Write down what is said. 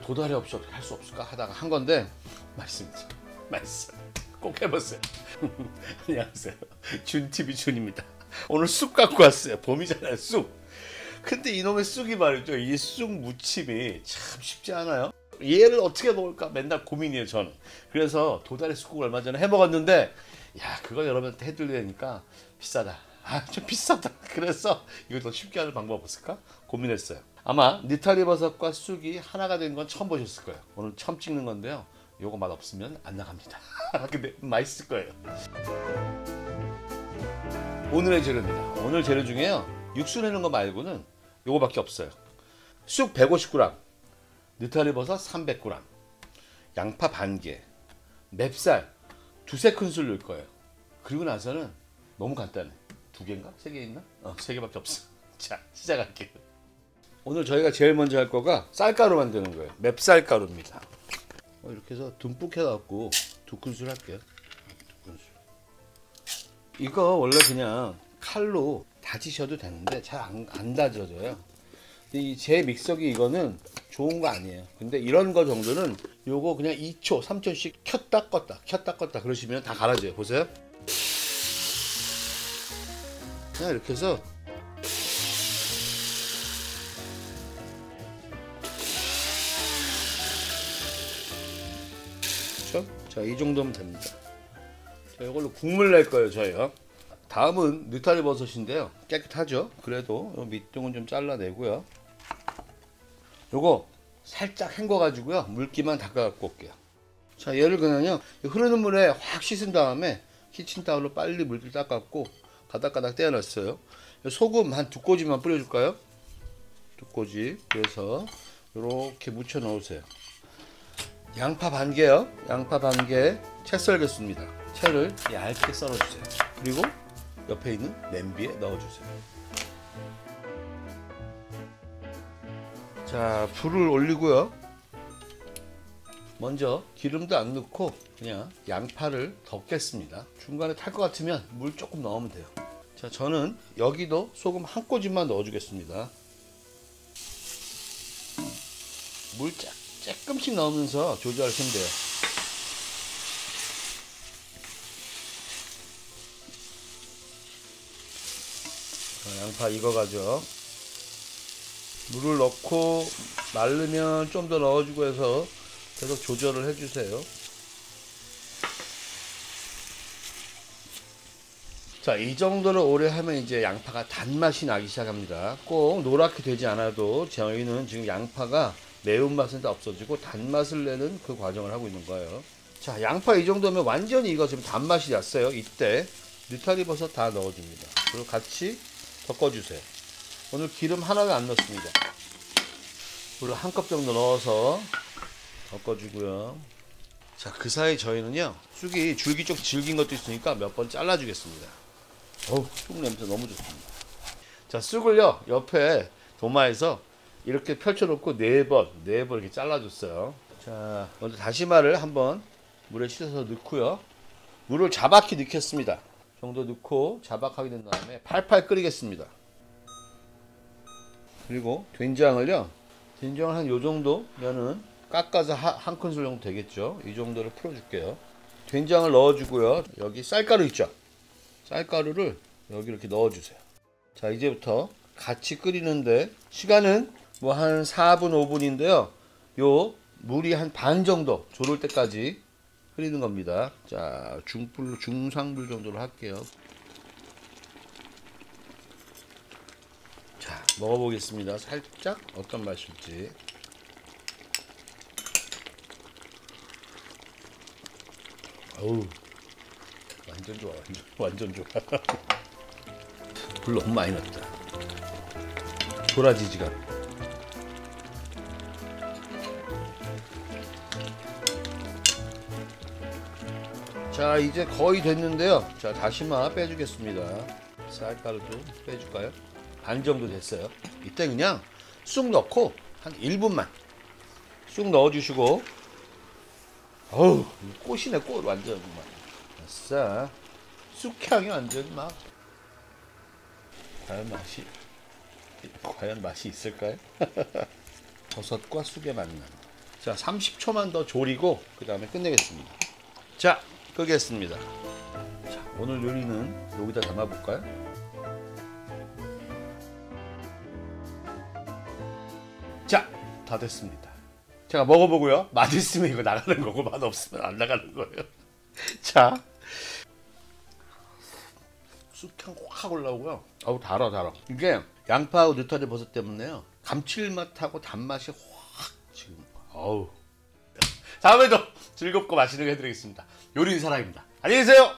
도다리 없이 어떻게 할 수 없을까 하다가 한 건데 맛있습니다. 맛있어요. 꼭 해보세요. 안녕하세요. 준TV 준입니다. 오늘 쑥 갖고 왔어요. 봄이잖아요. 쑥. 근데 이놈의 쑥이 말이죠. 이 쑥 무침이 참 쉽지 않아요. 얘를 어떻게 먹을까 맨날 고민이에요 저는. 그래서 도다리 쑥국을 얼마 전에 해 먹었는데 야 그걸 여러분한테 해드리려니까 비싸다. 좀 비싸다. 그래서 이걸 더 쉽게 하는 방법 없을까 고민했어요. 아마 느타리 버섯과 쑥이 하나가 된 건 처음 보셨을 거예요. 오늘 처음 찍는 건데요. 요거 맛 없으면 안 나갑니다. 근데 맛있을 거예요. 오늘의 재료입니다. 오늘 재료 중에요. 육수 내는 거 말고는 요거밖에 없어요. 쑥 150g, 느타리 버섯 300g, 양파 반개, 맵쌀 두세 큰술 넣을 거예요. 그리고 나서는 너무 간단해. 두 개인가? 세 개 있나? 세 개밖에 없어. 자, 시작할게요. 오늘 저희가 제일 먼저 할 거가 쌀가루 만드는 거예요. 맵쌀가루입니다. 이렇게 해서 듬뿍 해갖고 두 큰술 할게요. 두 큰술. 이거 원래 그냥 칼로 다지셔도 되는데 잘 안 다져져요. 이 제 믹서기 이거는 좋은 거 아니에요. 근데 이런 거 정도는 요거 그냥 2초, 3초씩 켰다 껐다 그러시면 다 갈아져요. 보세요. 그냥 이렇게 해서 그렇죠? 자, 이 정도면 됩니다. 자, 이걸로 국물 낼 거예요, 저희요. 다음은 느타리 버섯인데요. 깨끗하죠? 그래도 요 밑둥은 좀 잘라내고요. 요거 살짝 헹궈 가지고요. 물기만 닦아 갖고 올게요. 자, 얘를 그냥요. 흐르는 물에 확 씻은 다음에 키친타올로 빨리 물기 닦았고 가닥가닥 떼어놨어요. 소금 한 2꼬집만 뿌려줄까요? 2꼬집. 그래서 이렇게 묻혀 넣으세요. 양파 반개요. 양파 반개 채 썰겠습니다. 채를 얇게 썰어주세요. 그리고 옆에 있는 냄비에 넣어주세요. 자, 불을 올리고요. 먼저 기름도 안 넣고 그냥 양파를 덮겠습니다. 중간에 탈 것 같으면 물 조금 넣으면 돼요. 자, 저는 여기도 소금 한 꼬집만 넣어주겠습니다. 물 조금씩 넣으면서 조절하시면 돼요. 자, 양파 익어가죠. 물을 넣고 마르면 좀 더 넣어주고 해서 계속 조절을 해주세요. 자, 이 정도로 오래 하면 이제 양파가 단맛이 나기 시작합니다. 꼭 노랗게 되지 않아도 저희는 지금 양파가 매운맛은 다 없어지고 단맛을 내는 그 과정을 하고 있는 거예요. 자, 양파 이 정도면 완전히 이거 지금 단맛이 났어요. 이때 느타리 버섯 다 넣어줍니다. 그리고 같이 섞어주세요. 오늘 기름 하나도 안 넣습니다. 물을 한 컵 정도 넣어서 섞어주고요. 자, 그 사이 저희는요 쑥이 줄기 좀 질긴 것도 있으니까 몇 번 잘라주겠습니다. 어우, 쑥 냄새 너무 좋습니다. 자, 쑥을요 옆에 도마에서 이렇게 펼쳐놓고 4번 이렇게 잘라줬어요. 자, 먼저 다시마를 한번 물에 씻어서 넣고요. 물을 자박히 넣겠습니다. 정도 넣고 자박하게 된 다음에 팔팔 끓이겠습니다. 그리고 된장을 한 요 정도면은 깎아서 한 큰술 정도 되겠죠. 이 정도를 풀어줄게요. 된장을 넣어주고요. 여기 쌀가루 있죠. 쌀가루를 여기 이렇게 넣어주세요. 자, 이제부터 같이 끓이는데 시간은 뭐 한 4분 5분인데요 요 물이 한 반 정도 졸을 때까지 끓이는 겁니다. 자, 중불로 중상불 정도로 할게요. 자, 먹어보겠습니다. 살짝 어떤 맛일지. 어우, 완전 좋아. 완전 좋아. 불 너무 많이 넣었다. 도라지지가. 자, 이제 거의 됐는데요. 자, 다시마 빼주겠습니다. 쌀가루도 빼줄까요? 반 정도 됐어요. 이때 그냥 쑥 넣고 한 1분만 쑥 넣어주시고. 어우, 꽃이네, 꽃. 완전 막 아싸, 쑥향이 완전 막 달 맛이. 과연 맛이 있을까요? 버섯과 쑥의 만남. 자, 30초만 더 졸이고 그 다음에 끝내겠습니다. 자, 끄겠습니다. 자, 오늘 요리는 여기다 담아볼까요? 자, 다 됐습니다. 제가 먹어보고요. 맛있으면 이거 나가는 거고 맛없으면 안 나가는 거예요. 자, 쑥향 확 올라오고요. 어우, 달아. 이게 양파하고 느타리 버섯 때문에요. 감칠맛하고 단맛이 확 지금. 어우. 다음에도 즐겁고 맛있는 거 해드리겠습니다. 요리 사랑입니다. 안녕히 계세요.